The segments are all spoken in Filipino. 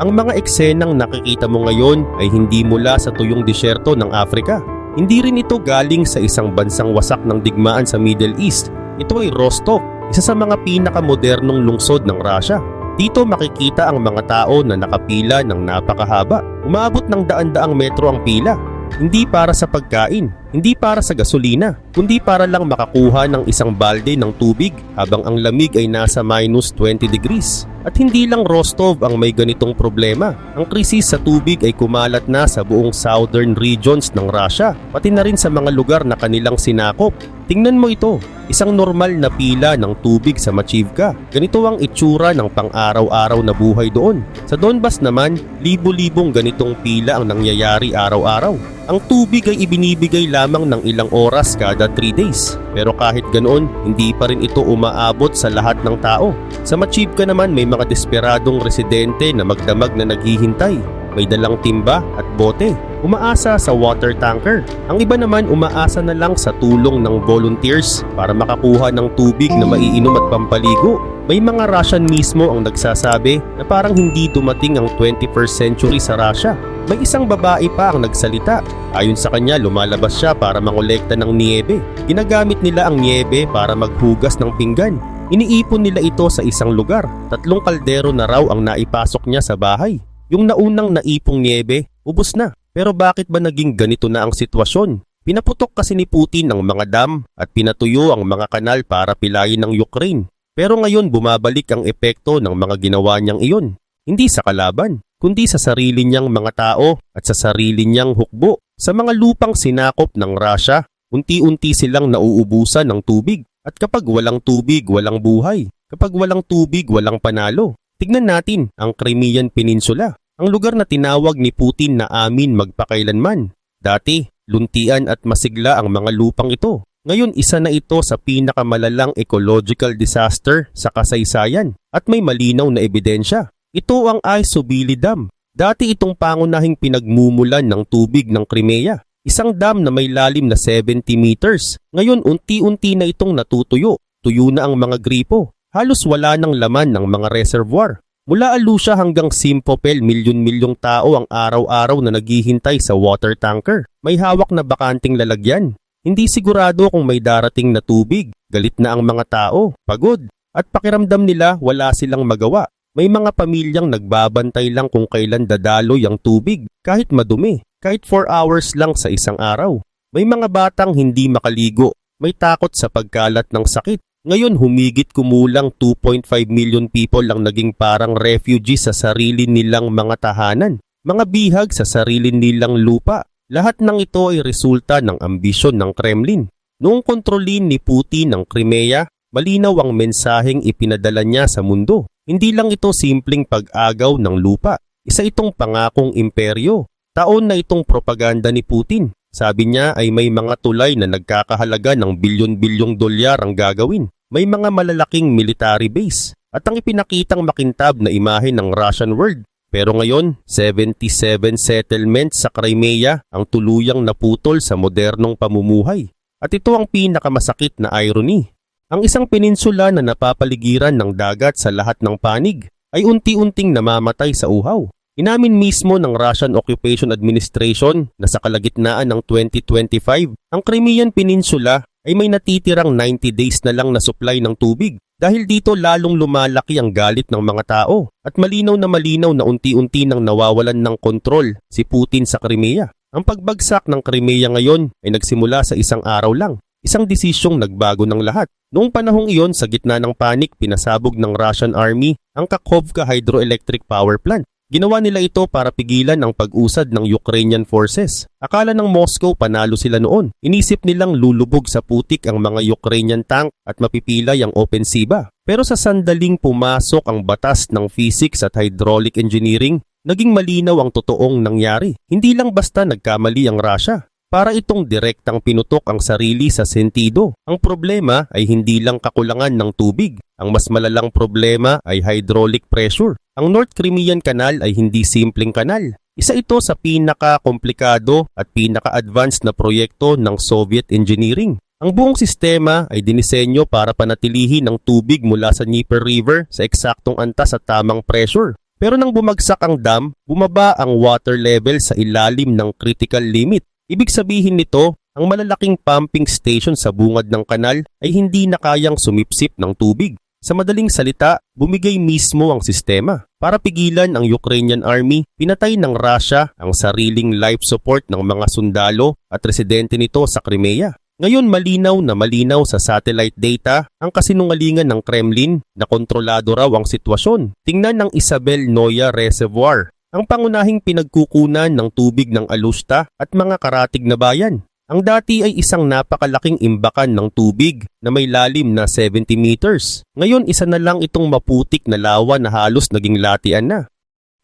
Ang mga eksenang nakikita mo ngayon ay hindi mula sa tuyong disyerto ng Africa. Hindi rin ito galing sa isang bansang wasak ng digmaan sa Middle East. Ito ay Rostov, isa sa mga pinakamodernong lungsod ng Russia. Dito makikita ang mga tao na nakapila ng napakahaba. Umaabot ng daan-daang metro ang pila. Hindi para sa pagkain, hindi para sa gasolina, kundi para lang makakuha ng isang balde ng tubig habang ang lamig ay nasa minus 20 degrees. At hindi lang Rostov ang may ganitong problema. Ang krisis sa tubig ay kumalat na sa buong southern regions ng Russia, pati na rin sa mga lugar na kanilang sinakop. Tingnan mo ito, isang normal na pila ng tubig sa Machivka. Ganito ang itsura ng pang-araw-araw na buhay doon. Sa Donbas naman, libo-libong ganitong pila ang nangyayari araw-araw. Ang tubig ay ibinibigay lamang ng ilang oras kada 3 days. Pero kahit ganoon, hindi pa rin ito umaabot sa lahat ng tao. Sa Machivka naman may mga desperadong residente na magdamag na naghihintay. May dalang timba at bote, umaasa sa water tanker. Ang iba naman umaasa na lang sa tulong ng volunteers para makakuha ng tubig na maiinom at pampaligo. May mga Russian mismo ang nagsasabi na parang hindi dumating ang 21st century sa Russia. May isang babae pa ang nagsalita. Ayon sa kanya, lumalabas siya para mangolekta ng niebe. Ginagamit nila ang niebe para maghugas ng pinggan. Iniipon nila ito sa isang lugar. 3 kaldero na raw ang naipasok niya sa bahay. Yung naunang naipong niebe, ubos na. Pero bakit ba naging ganito na ang sitwasyon? Pinaputok kasi ni Putin ang mga dam at pinatuyo ang mga kanal para pilayin ng Ukraine. Pero ngayon bumabalik ang epekto ng mga ginawa niyang iyon. Hindi sa kalaban, kundi sa sarili niyang mga tao at sa sarili niyang hukbo. Sa mga lupang sinakop ng Russia, unti-unti silang nauubusan ng tubig. At kapag walang tubig, walang buhay. Kapag walang tubig, walang panalo. Tignan natin ang Crimean Peninsula, ang lugar na tinawag ni Putin na amin magpakailanman. Dati, luntian at masigla ang mga lupang ito. Ngayon isa na ito sa pinakamalalang ecological disaster sa kasaysayan at may malinaw na ebidensya. Ito ang Izobili Dam. Dati itong pangunahing pinagmumulan ng tubig ng Crimea. Isang dam na may lalim na 70 meters. Ngayon unti-unti na itong natutuyo. Tuyo na ang mga gripo. Halos wala ng laman ng mga reservoir. Mula Alusha hanggang Simpopel, milyon-milyong tao ang araw-araw na naghihintay sa water tanker. May hawak na bakanting lalagyan. Hindi sigurado kung may darating na tubig. Galit na ang mga tao, pagod, at pakiramdam nila wala silang magawa. May mga pamilyang nagbabantay lang kung kailan dadaloy ang tubig, kahit madumi, kahit 4 hours lang sa isang araw. May mga batang hindi makaligo, may takot sa pagkalat ng sakit. Ngayon humigit kumulang 2.5 million people ang naging parang refugee sa sarili nilang mga tahanan, mga bihag sa sarili nilang lupa. Lahat ng ito ay resulta ng ambisyon ng Kremlin. Noong kontrolin ni Putin ang Crimea, malinaw ang mensaheng ipinadala niya sa mundo. Hindi lang ito simpleng pag-agaw ng lupa. Isa itong pangakong imperyo. Taon na itong propaganda ni Putin. Sabi niya ay may mga tulay na nagkakahalaga ng bilyon-bilyong dolyar ang gagawin. May mga malalaking military base. At ang ipinakitang makintab na imahe ng Russian world. Pero ngayon, 77 settlements sa Crimea ang tuluyang naputol sa modernong pamumuhay. At ito ang pinakamasakit na irony. Ang isang peninsula na napapaligiran ng dagat sa lahat ng panig ay unti-unting namamatay sa uhaw. Inamin mismo ng Russian Occupation Administration na sa kalagitnaan ng 2025, ang Crimean Peninsula ay may natitirang 90 days na lang na supply ng tubig. Dahil dito lalong lumalaki ang galit ng mga tao at malinaw na unti-unti nang nawawalan ng kontrol si Putin sa Crimea. Ang pagbagsak ng Crimea ngayon ay nagsimula sa isang araw lang. Isang desisyong nagbago ng lahat. Noong panahong iyon sa gitna ng panik, pinasabog ng Russian Army ang Kakhovka Hydroelectric Power Plant. Ginawa nila ito para pigilan ang pag-usad ng Ukrainian forces. Akala ng Moscow panalo sila noon. Inisip nilang lulubog sa putik ang mga Ukrainian tank at mapipilay ang opensiba. Pero sa sandaling pumasok ang batas ng physics at hydraulic engineering, naging malinaw ang totoong nangyari. Hindi lang basta nagkamali ang Russia. Para itong direktang pinutok ang sarili sa sentido. Ang problema ay hindi lang kakulangan ng tubig. Ang mas malalang problema ay hydraulic pressure. Ang North Crimean Canal ay hindi simpleng kanal. Isa ito sa pinaka-komplikado at pinaka-advanced na proyekto ng Soviet engineering. Ang buong sistema ay dinisenyo para panatilihin ang tubig mula sa Dnieper River sa eksaktong antas at tamang pressure. Pero nang bumagsak ang dam, bumaba ang water level sa ilalim ng critical limit. Ibig sabihin nito, ang malalaking pumping station sa bungad ng kanal ay hindi na kayang sumipsip ng tubig. Sa madaling salita, bumigay mismo ang sistema. Para pigilan ang Ukrainian army, pinatay ng Russia ang sariling life support ng mga sundalo at residente nito sa Crimea. Ngayon malinaw na malinaw sa satellite data ang kasinungalingan ng Kremlin na kontrolado raw ang sitwasyon. Tingnan ng Isabel Noya Reservoir, ang pangunahing pinagkukunan ng tubig ng Alushta at mga karatig na bayan. Ang dati ay isang napakalaking imbakan ng tubig na may lalim na 70 meters. Ngayon isa na lang itong maputik na lawa na halos naging latian na.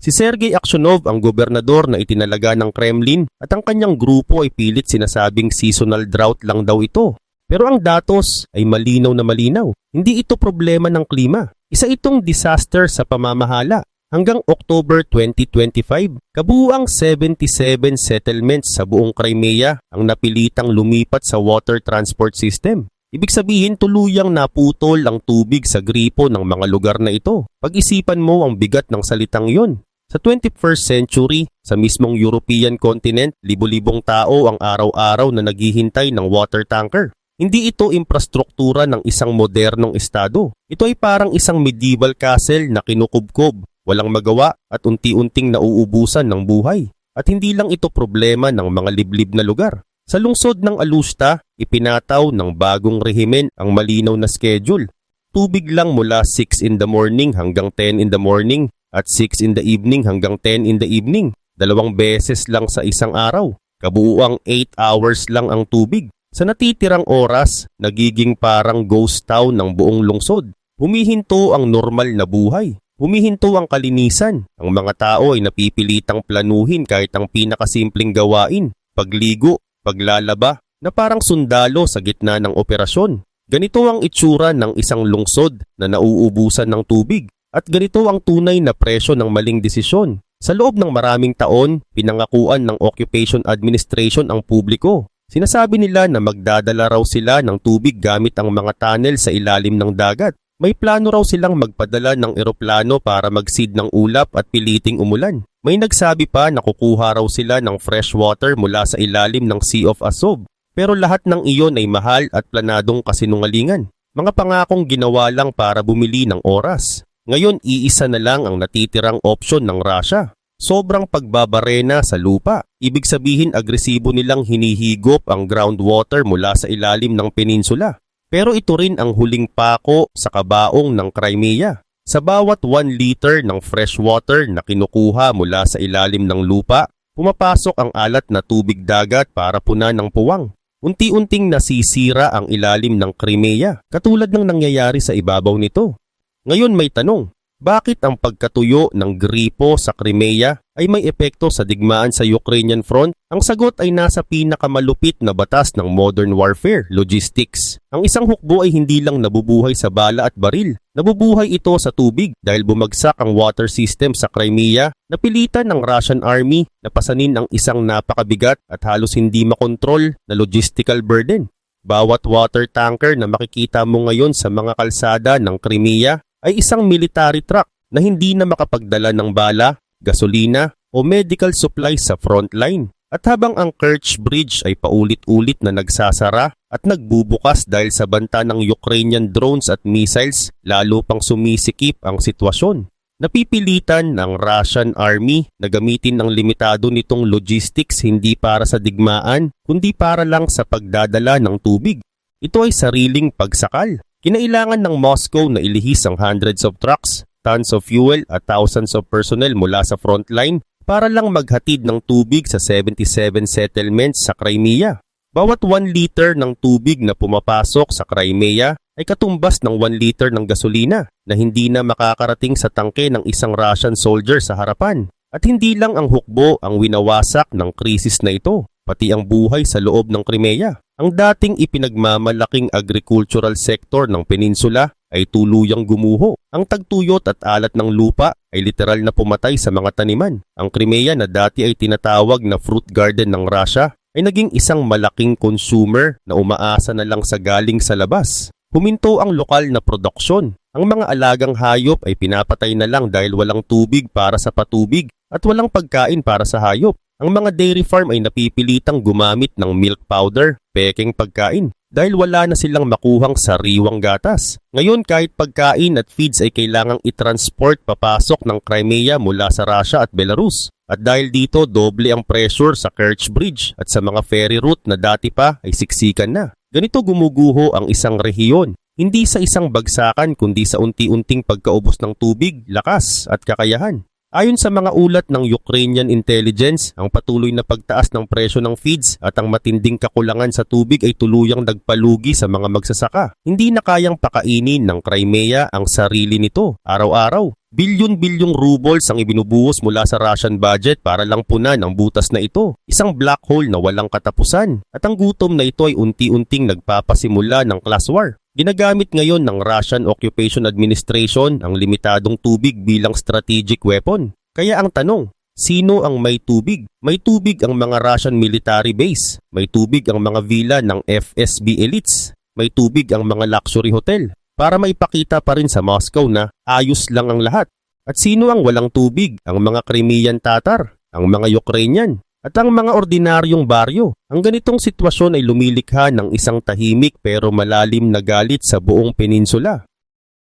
Si Sergei Aksyonov ang gobernador na itinalaga ng Kremlin at ang kanyang grupo ay pilit sinasabing seasonal drought lang daw ito. Pero ang datos ay malinaw na malinaw. Hindi ito problema ng klima. Isa itong disaster sa pamamahala. Hanggang October 2025, kabuuang 77 settlements sa buong Crimea ang napilitang lumipat sa water transport system. Ibig sabihin tuluyang naputol ang tubig sa gripo ng mga lugar na ito. Pag-isipan mo ang bigat ng salitang yon. Sa 21st century, sa mismong European continent, libo-libong tao ang araw-araw na naghihintay ng water tanker. Hindi ito infrastruktura ng isang modernong estado. Ito ay parang isang medieval castle na kinukubkob, walang magawa at unti-unting nauubusan ng buhay. At hindi lang ito problema ng mga liblib na lugar. Sa lungsod ng Alushta, ipinataw ng bagong rehimen ang malinaw na schedule. Tubig lang mula 6 in the morning hanggang 10 in the morning at 6 in the evening hanggang 10 in the evening. 2 beses lang sa isang araw. Kabuuang 8 hours lang ang tubig. Sa natitirang oras, nagiging parang ghost town ng buong lungsod. Humihinto ang normal na buhay. Humihinto ang kalinisan. Ang mga tao ay napipilitang planuhin kahit ang pinakasimpleng gawain. Pagligo, paglalaba, na parang sundalo sa gitna ng operasyon. Ganito ang itsura ng isang lungsod na nauubusan ng tubig. At ganito ang tunay na presyo ng maling desisyon. Sa loob ng maraming taon, pinangakuan ng Occupation Administration ang publiko. Sinasabi nila na magdadala raw sila ng tubig gamit ang mga tunnel sa ilalim ng dagat. May plano raw silang magpadala ng eroplano para mag-seed ng ulap at piliting umulan. May nagsabi pa na kukuha raw sila ng fresh water mula sa ilalim ng Sea of Azov. Pero lahat ng iyon ay mahal at planadong kasinungalingan. Mga pangakong ginawa lang para bumili ng oras. Ngayon, iisa na lang ang natitirang opsyon ng Russia. Sobrang pagbabarena sa lupa. Ibig sabihin agresibo nilang hinihigop ang groundwater mula sa ilalim ng peninsula. Pero ito rin ang huling pako sa kabaong ng Crimea. Sa bawat 1 liter ng fresh water na kinukuha mula sa ilalim ng lupa, pumapasok ang alat na tubig dagat para punan ng puwang. Unti-unting nasisira ang ilalim ng Crimea, katulad ng nangyayari sa ibabaw nito. Ngayon may tanong, bakit ang pagkatuyo ng gripo sa Crimea ay may epekto sa digmaan sa Ukrainian front? Ang sagot ay nasa pinakamalupit na batas ng modern warfare, logistics. Ang isang hukbo ay hindi lang nabubuhay sa bala at baril. Nabubuhay ito sa tubig dahil bumagsak ang water system sa Crimea. Napilitan ng Russian army na pasanin ang isang napakabigat at halos hindi makontrol na logistical burden. Bawat water tanker na makikita mo ngayon sa mga kalsada ng Crimea ay isang military truck na hindi na makapagdala ng bala, gasolina o medical supplies sa frontline. At habang ang Kerch Bridge ay paulit-ulit na nagsasara at nagbubukas dahil sa banta ng Ukrainian drones at missiles, lalo pang sumisikip ang sitwasyon. Napipilitan ng Russian army na gamitin ang limitado nitong logistics hindi para sa digmaan, kundi para lang sa pagdadala ng tubig. Ito ay sariling pagsakal. Kinailangan ng Moscow na ilihis ang hundreds of trucks, tons of fuel at thousands of personnel mula sa frontline para lang maghatid ng tubig sa 77 settlements sa Crimea. Bawat 1 liter ng tubig na pumapasok sa Crimea ay katumbas ng 1 liter ng gasolina na hindi na makakarating sa tangke ng isang Russian soldier sa harapan. At hindi lang ang hukbo ang winawasak ng krisis na ito, pati ang buhay sa loob ng Crimea. Ang dating ipinagmamalaking agricultural sector ng peninsula ay tuluyang gumuho. Ang tagtuyot at alat ng lupa ay literal na pumatay sa mga taniman. Ang Crimea na dati ay tinatawag na fruit garden ng Russia ay naging isang malaking consumer na umaasa na lang sa galing sa labas. Huminto ang lokal na produksyon. Ang mga alagang hayop ay pinapatay na lang dahil walang tubig para sa patubig at walang pagkain para sa hayop. Ang mga dairy farm ay napipilitang gumamit ng milk powder, pekeng pagkain, dahil wala na silang makuhang sariwang gatas. Ngayon kahit pagkain at feeds ay kailangang itransport papasok ng Crimea mula sa Russia at Belarus. At dahil dito doble ang pressure sa Kerch Bridge at sa mga ferry route na dati pa ay siksikan na. Ganito gumuguho ang isang rehiyon. Hindi sa isang bagsakan kundi sa unti-unting pagkaubos ng tubig, lakas at kakayahan. Ayon sa mga ulat ng Ukrainian intelligence, ang patuloy na pagtaas ng presyo ng feeds at ang matinding kakulangan sa tubig ay tuluyang nagpalugi sa mga magsasaka. Hindi na kayang pakainin ng Crimea ang sarili nito araw-araw. Bilyon-bilyong rubles ang ibinubuhos mula sa Russian budget para lang punan ang butas na ito. Isang black hole na walang katapusan. At ang gutom na ito ay unti-unting nagpapasimula ng class war. Ginagamit ngayon ng Russian Occupation Administration ang limitadong tubig bilang strategic weapon. Kaya ang tanong, sino ang may tubig? May tubig ang mga Russian military base. May tubig ang mga villa ng FSB elites. May tubig ang mga luxury hotel. Para maipakita pa rin sa Moscow na ayos lang ang lahat. At sino ang walang tubig? Ang mga Crimean Tatar, ang mga Ukrainian, at ang mga ordinaryong baryo. Ang ganitong sitwasyon ay lumilikha ng isang tahimik pero malalim na galit sa buong peninsula.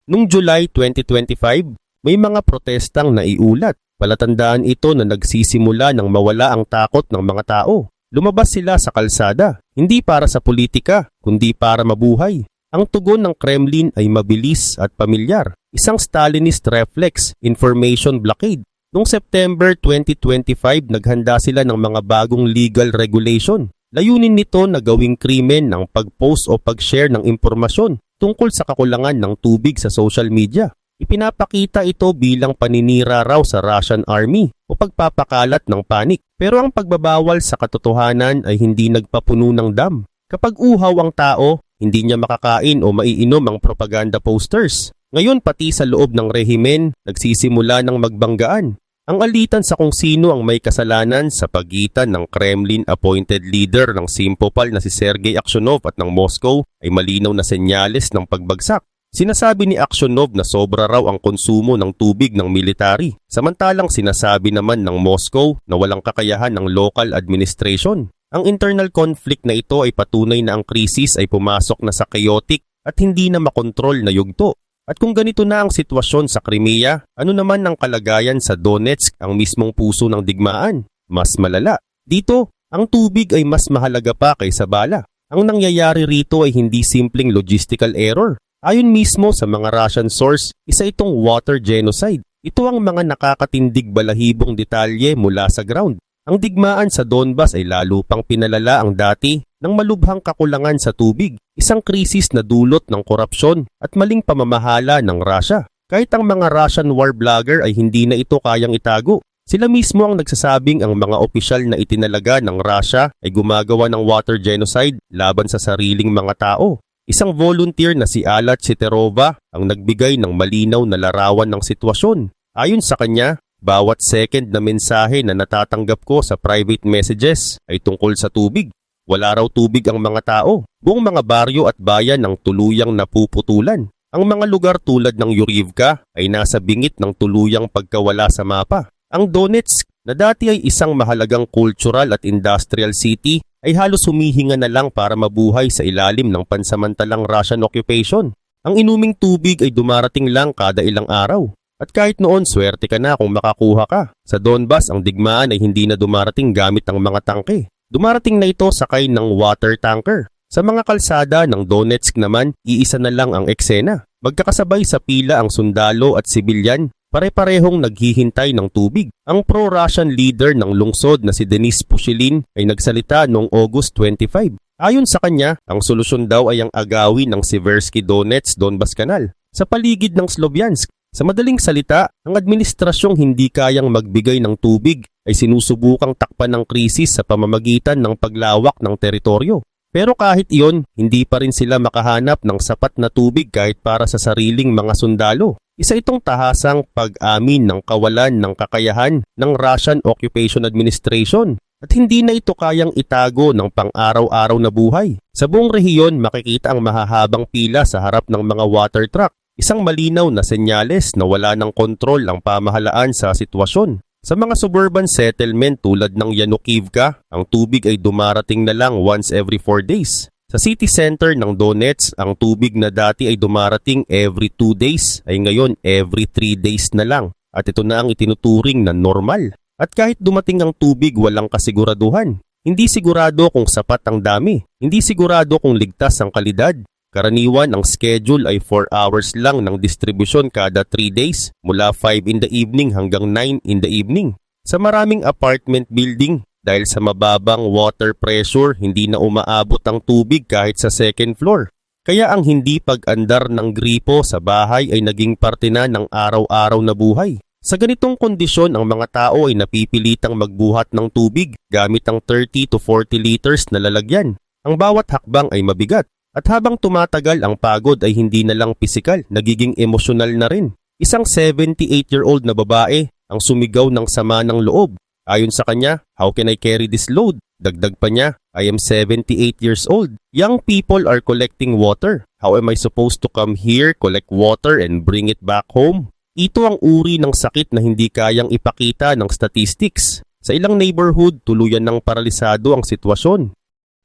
Noong July 2025, may mga protestang naiulat. Palatandaan ito na nagsisimula ng mawala ang takot ng mga tao. Lumabas sila sa kalsada, hindi para sa politika, kundi para mabuhay. Ang tugon ng Kremlin ay mabilis at pamilyar. Isang Stalinist reflex, information blockade. Noong September 2025, naghanda sila ng mga bagong legal regulation. Layunin nito na gawing krimen ng pag-post o pag-share ng impormasyon tungkol sa kakulangan ng tubig sa social media. Ipinapakita ito bilang paninira raw sa Russian army o pagpapakalat ng panik. Pero ang pagbabawal sa katotohanan ay hindi nagpapuno ng dam. Kapag uhaw ang tao, hindi niya makakain o maiinom ang propaganda posters. Ngayon pati sa loob ng rehimen, nagsisimula ng magbanggaan. Ang alitan sa kung sino ang may kasalanan sa pagitan ng Kremlin-appointed leader ng Simpopal na si Sergei Aksyonov at ng Moscow ay malinaw na senyales ng pagbagsak. Sinasabi ni Aksyonov na sobra raw ang konsumo ng tubig ng military, samantalang sinasabi naman ng Moscow na walang kakayahan ng local administration. Ang internal conflict na ito ay patunay na ang krisis ay pumasok na sa chaotic at hindi na makontrol na yugto. At kung ganito na ang sitwasyon sa Crimea, ano naman ang kalagayan sa Donetsk, ang mismong puso ng digmaan? Mas malala. Dito, ang tubig ay mas mahalaga pa kaysa bala. Ang nangyayari rito ay hindi simpleng logistical error. Ayon mismo sa mga Russian source, isa itong water genocide. Ito ang mga nakakatindig balahibong detalye mula sa ground. Ang digmaan sa Donbas ay lalo pang pinalala ang dati ng malubhang kakulangan sa tubig, isang krisis na dulot ng korupsyon at maling pamamahala ng Russia. Kahit ang mga Russian war blogger ay hindi na ito kayang itago. Sila mismo ang nagsasabing ang mga opisyal na itinalaga ng Russia ay gumagawa ng water genocide laban sa sariling mga tao. Isang volunteer na si Alat Siterova ang nagbigay ng malinaw na larawan ng sitwasyon. Ayon sa kanya, bawat second na mensahe na natatanggap ko sa private messages ay tungkol sa tubig. Wala raw tubig ang mga tao. Buong mga baryo at bayan ang tuluyang napuputulan. Ang mga lugar tulad ng Yurivka ay nasa bingit ng tuluyang pagkawala sa mapa. Ang Donetsk, na dati ay isang mahalagang cultural at industrial city, ay halos humihinga na lang para mabuhay sa ilalim ng pansamantalang Russian occupation. Ang inuming tubig ay dumarating lang kada ilang araw. At kahit noon, swerte ka na kung makakuha ka. Sa Donbas, ang digmaan ay hindi na dumarating gamit ang mga tangke. Dumarating na ito sakay ng water tanker. Sa mga kalsada ng Donetsk naman, iisa na lang ang eksena. Magkakasabay sa pila ang sundalo at sibilyan, pare-parehong naghihintay ng tubig. Ang pro-Russian leader ng lungsod na si Denis Pushilin ay nagsalita noong August 25. Ayon sa kanya, ang solusyon daw ay ang agawin ng Seversky Donetsk-Donbas Canal sa paligid ng Sloviansk. Sa madaling salita, ang administrasyong hindi kayang magbigay ng tubig ay sinusubukang takpan ng krisis sa pamamagitan ng paglawak ng teritoryo. Pero kahit iyon, hindi pa rin sila makahanap ng sapat na tubig kahit para sa sariling mga sundalo. Isa itong tahasang pag-amin ng kawalan ng kakayahan ng Russian Occupation Administration at hindi na ito kayang itago ng pang-araw-araw na buhay. Sa buong rehiyon, makikita ang mahahabang pila sa harap ng mga water truck. Isang malinaw na senyales na wala ng kontrol ang pamahalaan sa sitwasyon. Sa mga suburban settlement tulad ng Yanukivka, ang tubig ay dumarating na lang once every 4 days. Sa city center ng Donetsk, ang tubig na dati ay dumarating every 2 days ay ngayon every 3 days na lang. At ito na ang itinuturing na normal. At kahit dumating ang tubig, walang kasiguraduhan. Hindi sigurado kung sapat ang dami. Hindi sigurado kung ligtas ang kalidad. Karaniwan ang schedule ay 4 hours lang ng distribusyon kada 3 days mula 5 in the evening hanggang 9 in the evening. Sa maraming apartment building, dahil sa mababang water pressure, hindi na umaabot ang tubig kahit sa second floor. Kaya ang hindi pag-andar ng gripo sa bahay ay naging parte na ng araw-araw na buhay. Sa ganitong kondisyon, ang mga tao ay napipilitang magbuhat ng tubig gamit ang 30 to 40 liters na lalagyan. Ang bawat hakbang ay mabigat. At habang tumatagal, ang pagod ay hindi na lang pisikal, nagiging emosyonal na rin. Isang 78-year-old na babae ang sumigaw ng sama ng loob. Ayon sa kanya, "How can I carry this load?" Dagdag pa niya, "I am 78 years old. Young people are collecting water. How am I supposed to come here, collect water and bring it back home?" Ito ang uri ng sakit na hindi kayang ipakita ng statistics. Sa ilang neighborhood, tuluyan ng paralisado ang sitwasyon.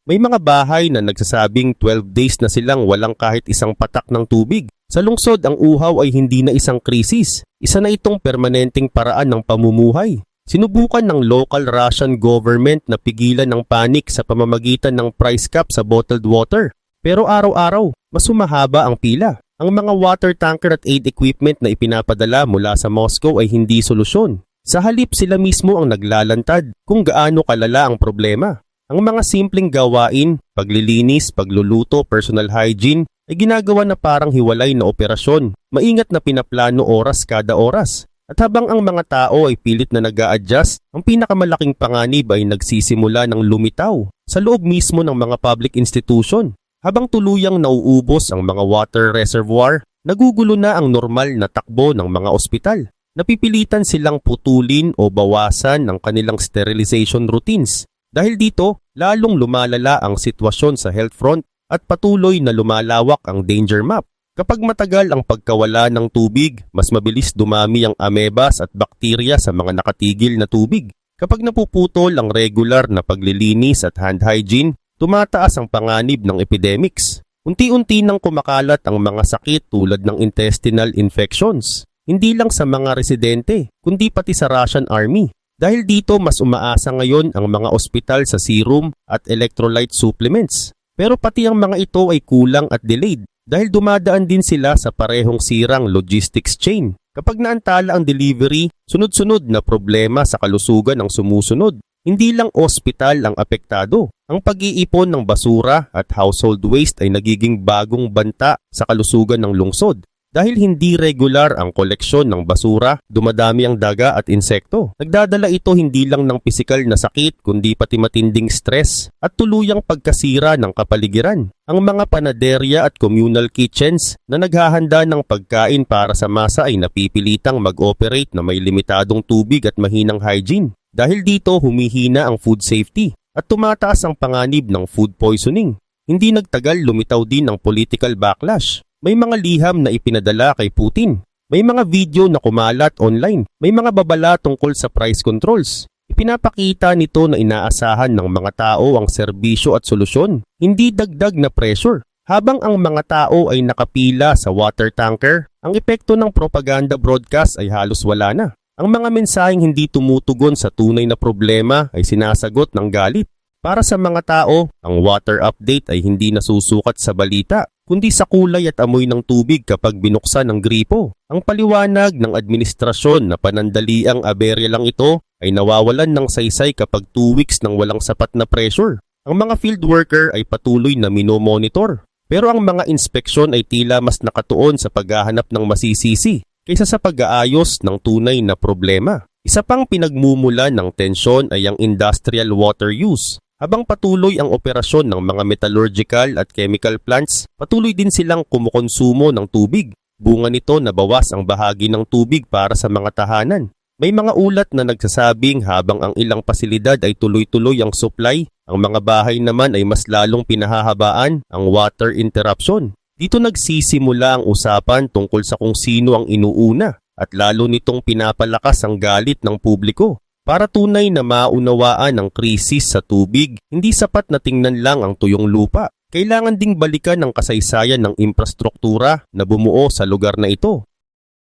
May mga bahay na nagsasabing 12 days na silang walang kahit isang patak ng tubig. Sa lungsod, ang uhaw ay hindi na isang krisis. Isa na itong permanenteng paraan ng pamumuhay. Sinubukan ng local Russian government na pigilan ng panik sa pamamagitan ng price cap sa bottled water. Pero araw-araw, mas humahaba ang pila. Ang mga water tanker at aid equipment na ipinapadala mula sa Moscow ay hindi solusyon. Sa halip, sila mismo ang naglalantad kung gaano kalala ang problema. Ang mga simpleng gawain, paglilinis, pagluluto, personal hygiene, ay ginagawa na parang hiwalay na operasyon. Maingat na pinaplano oras kada oras. At habang ang mga tao ay pilit na nag-a-adjust, ang pinakamalaking panganib ay nagsisimula ng lumitaw sa loob mismo ng mga public institution. Habang tuluyang nauubos ang mga water reservoir, nagugulo na ang normal na takbo ng mga ospital. Napipilitan silang putulin o bawasan ang kanilang sterilization routines. Dahil dito, lalong lumalala ang sitwasyon sa health front at patuloy na lumalawak ang danger map. Kapag matagal ang pagkawala ng tubig, mas mabilis dumami ang amebas at bakterya sa mga nakatigil na tubig. Kapag napuputol ang regular na paglilinis at hand hygiene, tumataas ang panganib ng epidemics. Unti-unti nang kumakalat ang mga sakit tulad ng intestinal infections. Hindi lang sa mga residente, kundi pati sa Russian Army. Dahil dito, mas umaasa ngayon ang mga ospital sa serum at electrolyte supplements. Pero pati ang mga ito ay kulang at delayed dahil dumadaan din sila sa parehong sirang logistics chain. Kapag naantala ang delivery, sunod-sunod na problema sa kalusugan ang sumusunod. Hindi lang ospital ang apektado. Ang pag-iipon ng basura at household waste ay nagiging bagong banta sa kalusugan ng lungsod. Dahil hindi regular ang koleksyon ng basura, dumadami ang daga at insekto. Nagdadala ito hindi lang ng pisikal na sakit kundi pati matinding stress at tuluyang pagkasira ng kapaligiran. Ang mga panaderya at communal kitchens na naghahanda ng pagkain para sa masa ay napipilitang mag-operate na may limitadong tubig at mahinang hygiene. Dahil dito humihina ang food safety at tumataas ang panganib ng food poisoning. Hindi nagtagal lumitaw din ang political backlash. May mga liham na ipinadala kay Putin. May mga video na kumalat online. May mga babala tungkol sa price controls. Ipinapakita nito na inaasahan ng mga tao ang serbisyo at solusyon, hindi dagdag na pressure. Habang ang mga tao ay nakapila sa water tanker, ang epekto ng propaganda broadcast ay halos wala na. Ang mga mensaheng hindi tumutugon sa tunay na problema ay sinasagot ng galit. Para sa mga tao, ang water update ay hindi nasusukat sa balita, kundi sa kulay at amoy ng tubig kapag binuksan ang gripo. Ang paliwanag ng administrasyon na panandaliang aberya lang ito ay nawawalan ng saysay kapag 2 weeks nang walang sapat na pressure. Ang mga field worker ay patuloy na minomonitor. Pero ang mga inspeksyon ay tila mas nakatuon sa paghahanap ng masisisi kaysa sa pag-aayos ng tunay na problema. Isa pang pinagmumula ng tensyon ay ang industrial water use. Habang patuloy ang operasyon ng mga metallurgical at chemical plants, patuloy din silang kumukonsumo ng tubig. Bunga nito na bawas ang bahagi ng tubig para sa mga tahanan. May mga ulat na nagsasabing habang ang ilang pasilidad ay tuloy-tuloy ang supply, ang mga bahay naman ay mas lalong pinahahabaan ang water interruption. Dito nagsisimula ang usapan tungkol sa kung sino ang inuuna at lalo nitong pinapalakas ang galit ng publiko. Para tunay na maunawaan ang krisis sa tubig, hindi sapat na tingnan lang ang tuyong lupa. Kailangan ding balikan ang kasaysayan ng infrastruktura na bumuo sa lugar na ito.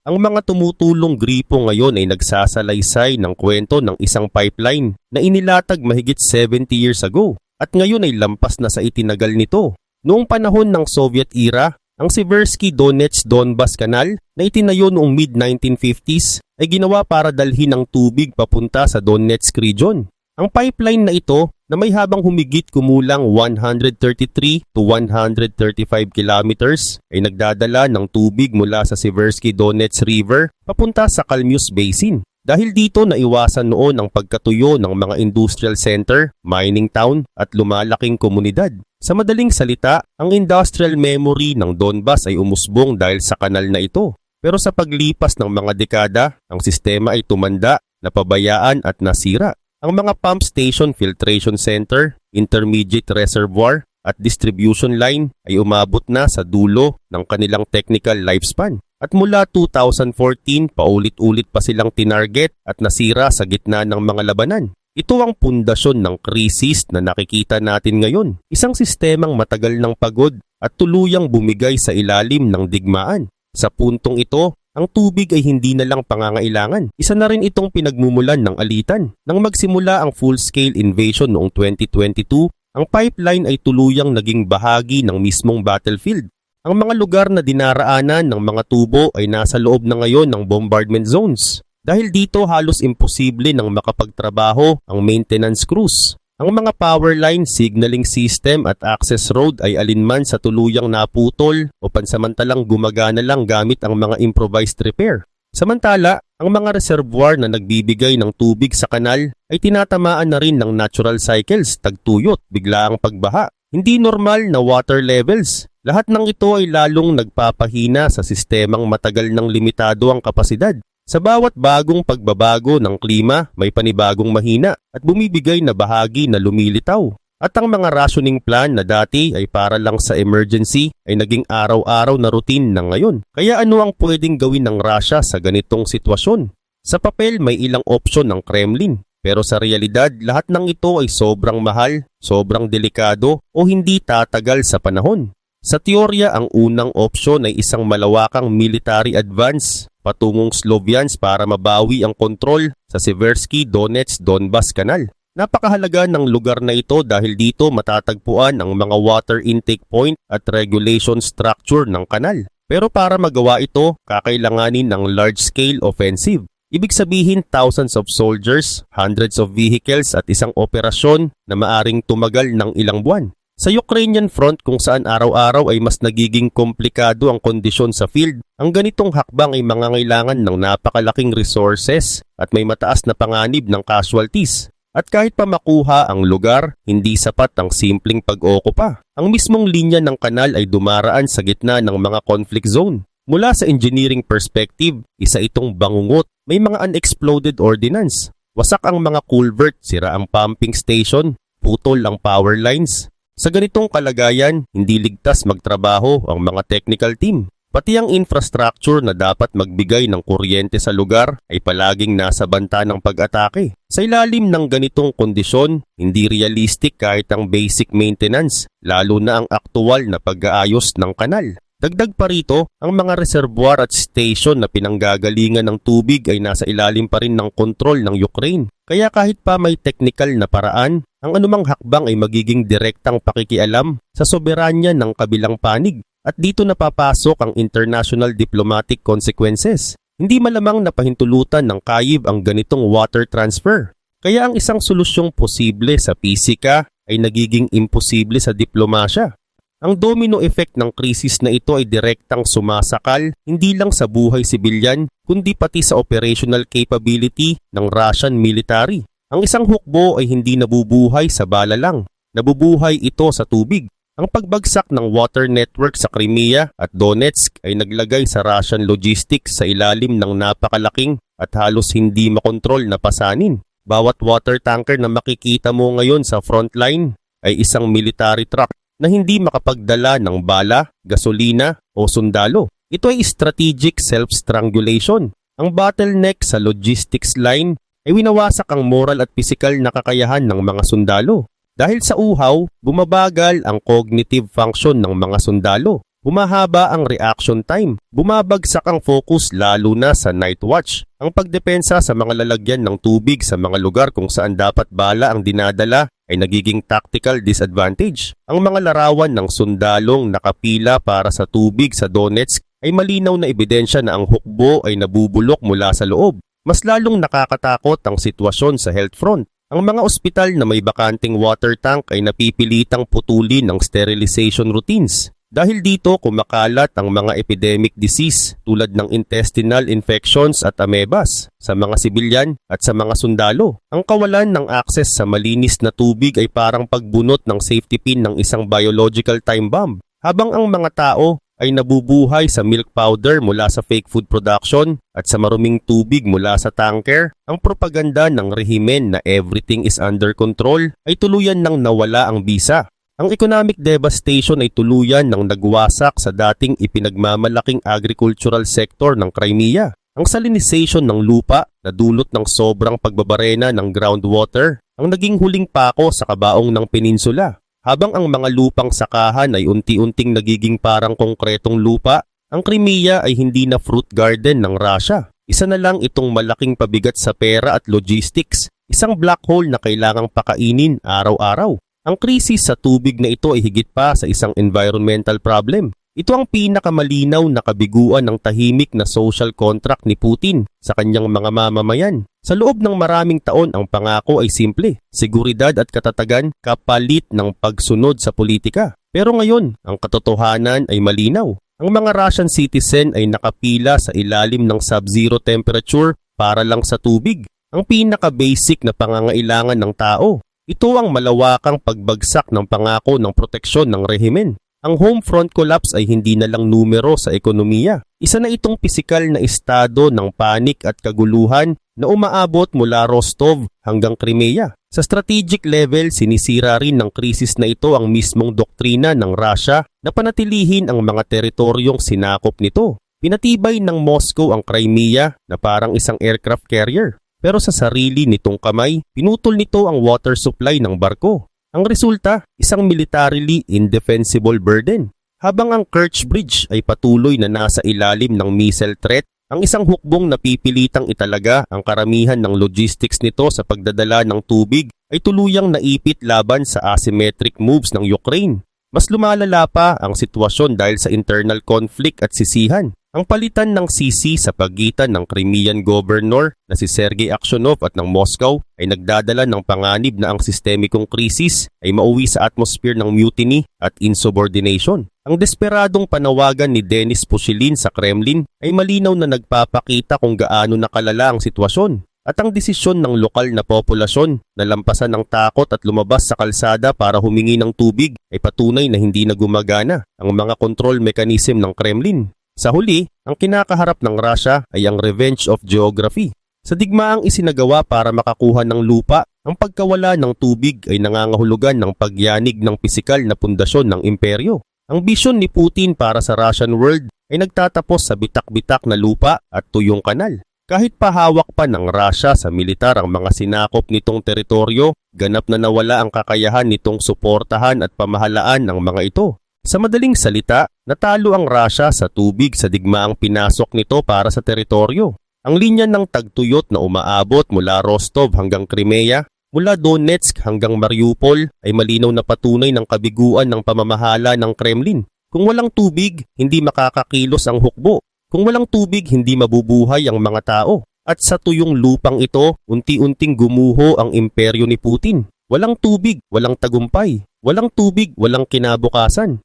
Ang mga tumutulong gripo ngayon ay nagsasalaysay ng kwento ng isang pipeline na inilatag mahigit 70 years ago at ngayon ay lampas na sa itinagal nito. Noong panahon ng Soviet era, ang Seversky Donetsk-Donbas Canal na itinayo noong mid-1950s ay ginawa para dalhin ang tubig papunta sa Donetsk region. Ang pipeline na ito na may habang humigit kumulang 133 to 135 kilometers ay nagdadala ng tubig mula sa Seversky Donetsk River papunta sa Kalmius Basin. Dahil dito naiwasan noon ang pagkatuyo ng mga industrial center, mining town at lumalaking komunidad. Sa madaling salita, ang industrial memory ng Donbas ay umusbong dahil sa kanal na ito. Pero sa paglipas ng mga dekada, ang sistema ay tumanda, napabayaan at nasira. Ang mga pump station, filtration center, intermediate reservoir at distribution line ay umabot na sa dulo ng kanilang technical lifespan. At mula 2014, paulit-ulit pa silang tinarget at nasira sa gitna ng mga labanan. Ito ang pundasyon ng krisis na nakikita natin ngayon. Isang sistemang matagal ng pagod at tuluyang bumigay sa ilalim ng digmaan. Sa puntong ito, ang tubig ay hindi na lang pangangailangan. Isa na rin itong pinagmumulan ng alitan. Nang magsimula ang full-scale invasion noong 2022, ang pipeline ay tuluyang naging bahagi ng mismong battlefield. Ang mga lugar na dinaraanan ng mga tubo ay nasa loob na ngayon ng bombardment zones. Dahil dito halos imposible nang makapagtrabaho ang maintenance crews. Ang mga power line, signaling system at access road ay alinman sa tuluyang naputol o pansamantalang gumagana lang gamit ang mga improvised repair. Samantala, ang mga reservoir na nagbibigay ng tubig sa kanal ay tinatamaan na rin ng natural cycles, tagtuyot, biglaang pagbaha. Hindi normal na water levels. Lahat ng ito ay lalong nagpapahina sa sistemang matagal ng limitado ang kapasidad. Sa bawat bagong pagbabago ng klima, may panibagong mahina at bumibigay na bahagi na lumilitaw. At ang mga rationing plan na dati ay para lang sa emergency ay naging araw-araw na routine na ngayon. Kaya ano ang pwedeng gawin ng Russia sa ganitong sitwasyon? Sa papel may ilang opsyon ng Kremlin. Pero sa realidad, lahat ng ito ay sobrang mahal, sobrang delikado o hindi tatagal sa panahon. Sa teorya, ang unang opsyon ay isang malawakang military advance patungong Sloviansk para mabawi ang kontrol sa Seversky Donetsk-Donbas Canal. Napakahalaga ng lugar na ito dahil dito matatagpuan ang mga water intake point at regulation structure ng kanal. Pero para magawa ito, kakailanganin ng large-scale offensive. Ibig sabihin thousands of soldiers, hundreds of vehicles at isang operasyon na maaring tumagal ng ilang buwan. Sa Ukrainian front kung saan araw-araw ay mas nagiging komplikado ang kondisyon sa field, ang ganitong hakbang ay mangangailangan ng napakalaking resources at may mataas na panganib ng casualties. At kahit pa makuha ang lugar, hindi sapat ang simpleng pag-okupa. Ang mismong linya ng kanal ay dumaraan sa gitna ng mga conflict zone. Mula sa engineering perspective, isa itong bangungot. May mga unexploded ordnance. Wasak ang mga culvert, sira ang pumping station, putol ang power lines. Sa ganitong kalagayan, hindi ligtas magtrabaho ang mga technical team. Pati ang infrastructure na dapat magbigay ng kuryente sa lugar ay palaging nasa banta ng pag-atake. Sa ilalim ng ganitong kondisyon, hindi realistic kahit ang basic maintenance, lalo na ang aktual na pag-aayos ng kanal. Dagdag pa rito, ang mga reservoir at station na pinanggagalingan ng tubig ay nasa ilalim pa rin ng kontrol ng Ukraine. Kaya kahit pa may technical na paraan, ang anumang hakbang ay magiging direktang pakikialam sa soberanya ng kabilang panig. At dito napapasok ang international diplomatic consequences. Hindi malamang napahintulutan ng Kyiv ang ganitong water transfer. Kaya ang isang solusyong posible sa pisika ay nagiging imposible sa diplomasya. Ang domino effect ng krisis na ito ay direktang sumasakal hindi lang sa buhay sibilyan kundi pati sa operational capability ng Russian military. Ang isang hukbo ay hindi nabubuhay sa bala lang, nabubuhay ito sa tubig. Ang pagbagsak ng water network sa Crimea at Donetsk ay naglagay sa Russian logistics sa ilalim ng napakalaking at halos hindi makontrol na pasanin. Bawat water tanker na makikita mo ngayon sa frontline ay isang military truck. na hindi makapagdala ng bala, gasolina o sundalo. Ito ay strategic self-strangulation. Ang bottleneck sa logistics line ay winawasak ang moral at pisikal na kakayahan ng mga sundalo. Dahil sa uhaw, bumabagal ang cognitive function ng mga sundalo. Humahaba ang reaction time. Bumabagsak ang focus lalo na sa night watch. Ang pagdepensa sa mga lalagyan ng tubig sa mga lugar kung saan dapat bala ang dinadala ay nagiging tactical disadvantage. Ang mga larawan ng sundalong nakapila para sa tubig sa Donetsk ay malinaw na ebidensya na ang hukbo ay nabubulok mula sa loob. Mas lalong nakakatakot ang sitwasyon sa health front. Ang mga ospital na may bakanting water tank ay napipilitang putulin ang sterilization routines. Dahil dito kumakalat ang mga epidemic disease tulad ng intestinal infections at amebas sa mga sibilyan at sa mga sundalo. Ang kawalan ng access sa malinis na tubig ay parang pagbunot ng safety pin ng isang biological time bomb. Habang ang mga tao ay nabubuhay sa milk powder mula sa fake food production at sa maruming tubig mula sa tanker, ang propaganda ng rehimen na everything is under control ay tuluyan nang nawala ang bisa. Ang economic devastation ay tuluyan ng nagwasak sa dating ipinagmamalaking agricultural sector ng Crimea. Ang salinization ng lupa na dulot ng sobrang pagbabarena ng groundwater ang naging huling pako sa kabaong ng peninsula. Habang ang mga lupang sakahan ay unti-unting nagiging parang konkretong lupa, ang Crimea ay hindi na fruit garden ng Russia. Isa na lang itong malaking pabigat sa pera at logistics, isang black hole na kailangang pakainin araw-araw. Ang krisis sa tubig na ito ay higit pa sa isang environmental problem. Ito ang pinakamalinaw na kabiguan ng tahimik na social contract ni Putin sa kanyang mga mamamayan. Sa loob ng maraming taon, ang pangako ay simple, seguridad at katatagan kapalit ng pagsunod sa politika. Pero ngayon, ang katotohanan ay malinaw. Ang mga Russian citizen ay nakapila sa ilalim ng sub-zero temperature para lang sa tubig, ang pinaka-basic na pangangailangan ng tao. Ito ang malawakang pagbagsak ng pangako ng proteksyon ng rehimen. Ang home front collapse ay hindi na lang numero sa ekonomiya. Isa na itong pisikal na estado ng panik at kaguluhan na umaabot mula Rostov hanggang Crimea. Sa strategic level, sinisira rin ng krisis na ito ang mismong doktrina ng Russia na panatilihin ang mga teritoryong sinakop nito. Pinatibay ng Moscow ang Crimea na parang isang aircraft carrier. Pero sa sarili nitong kamay, pinutol nito ang water supply ng barko. Ang resulta, isang militarily indefensible burden. Habang ang Kerch Bridge ay patuloy na nasa ilalim ng missile threat, ang isang hukbong napipilitang italaga ang karamihan ng logistics nito sa pagdadala ng tubig ay tuluyang naipit laban sa asymmetric moves ng Ukraine. Mas lumalala pa ang sitwasyon dahil sa internal conflict at sisihan. Ang palitan ng sisi sa pagitan ng Crimean governor na si Sergei Aksyonov at ng Moscow ay nagdadala ng panganib na ang sistemikong krisis ay mauwi sa atmosphere ng mutiny at insubordination. Ang desperadong panawagan ni Denis Pushilin sa Kremlin ay malinaw na nagpapakita kung gaano nakalala ang sitwasyon. At ang desisyon ng lokal na populasyon na lampasan ng takot at lumabas sa kalsada para humingi ng tubig ay patunay na hindi na gumagana ang mga control mechanism ng Kremlin. Sa huli, ang kinakaharap ng Russia ay ang revenge of geography. Sa digmaang isinagawa para makakuha ng lupa, ang pagkawala ng tubig ay nangangahulugan ng pagyanig ng pisikal na pundasyon ng imperyo. Ang bisyon ni Putin para sa Russian world ay nagtatapos sa bitak-bitak na lupa at tuyong kanal. Kahit pahawak pa ng Russia sa militar ang mga sinakop nitong teritoryo, ganap na nawala ang kakayahan nitong suportahan at pamahalaan ng mga ito. Sa madaling salita, natalo ang Russia sa tubig sa digmaang pinasok nito para sa teritoryo. Ang linya ng tagtuyot na umaabot mula Rostov hanggang Crimea, mula Donetsk hanggang Mariupol ay malinaw na patunay ng kabiguan ng pamamahala ng Kremlin. Kung walang tubig, hindi makakakilos ang hukbo. Kung walang tubig, hindi mabubuhay ang mga tao. At sa tuyong lupang ito, unti-unting gumuho ang imperyo ni Putin. Walang tubig, walang tagumpay. Walang tubig, walang kinabukasan.